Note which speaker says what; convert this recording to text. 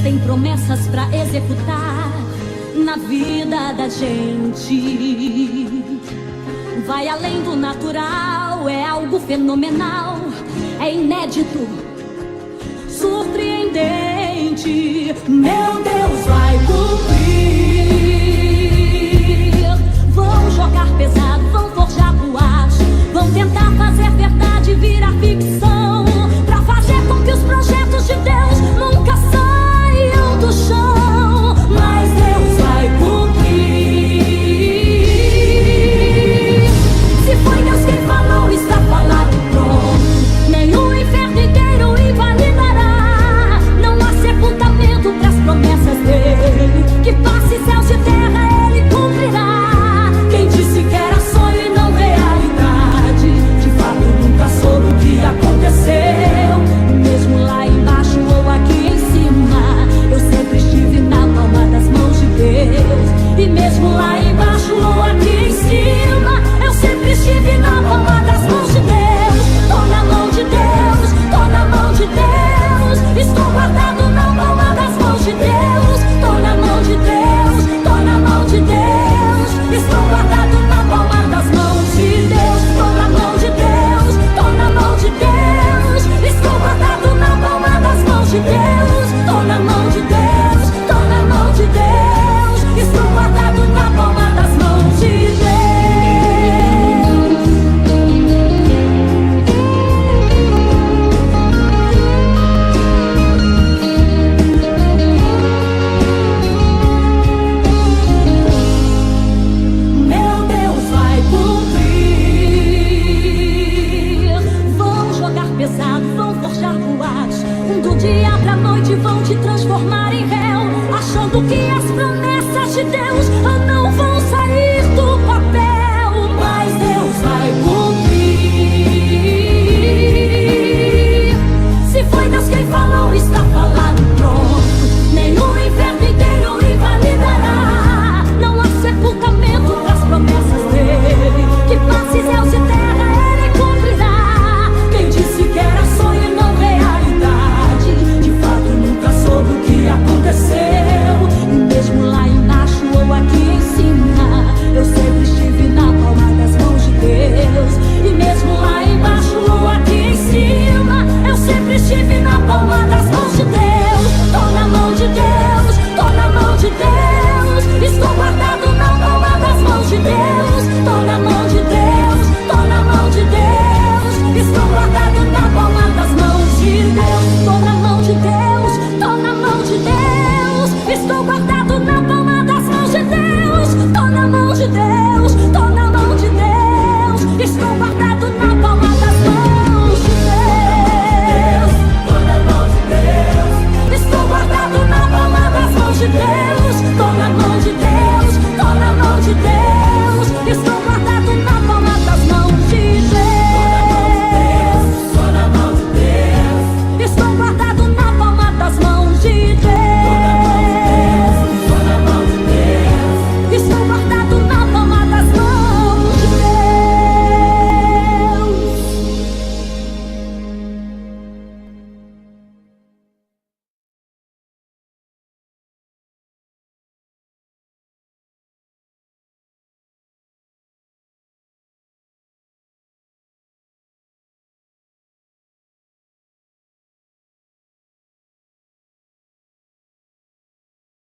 Speaker 1: tem promessas pra executar na vida da gente. Vai além do natural, é algo fenomenal, é inédito, surpreendente. Meu Deus vai cumprir. Vão jogar pesado, vão forjar boatos, vão tentar fazer verdade virar ficção, pra fazer com que os projetos de Deus nunca saiam do chão. Mas Deus vai cumprir. Se foi Deus quem falou, está falado, pronto. Nenhum inferno inteiro invalidará. Não há sepultamento pras promessas dele. Que passe céus e terra ele cumprirá. Quem disse que era sonho e não realidade, de fato nunca soube o que aconteceu. Mesmo lá embaixo ou aqui em cima, eu sempre estive na palma das mãos de Deus. E mesmo lá embaixo ou aqui em cima, eu sempre estive na palma das mãos de Deus. Tô na mão de Deus, tô na mão de Deus. Estou guardado na palma das mãos de Deus. Tô na mão de Deus, tô na mão de Deus. Estou guardado na palma das mãos de Deus. Tô na mão de Deus, tô na mão de Deus. Estou guardado na palma das mãos de Deus. Tô na mão de Deus, tô na mão de Deus. Estou guardado na palma das mãos de Deus. Meu Deus vai cumprir. Vão jogar pesado, vão forjar boatos, do dia pra noite vão te transformar em réu, achando que as promessas de Deus não vão sair do papel. Mas Deus vai cumprir. Se foi Deus quem falou, está falado, pronto. Nenhum inferno inteiro invalidará. Não há sepultamento pras promessas dele. Que passe céus e terra ele cumprirá. Quem disse que era sonho e não realidade, de fato nunca soube o que aconteceu. E mesmo lá embaixo ou aqui em cima, eu sempre estive na palma das mãos de Deus. E mesmo lá embaixo ou aqui em cima, eu sempre estive na palma das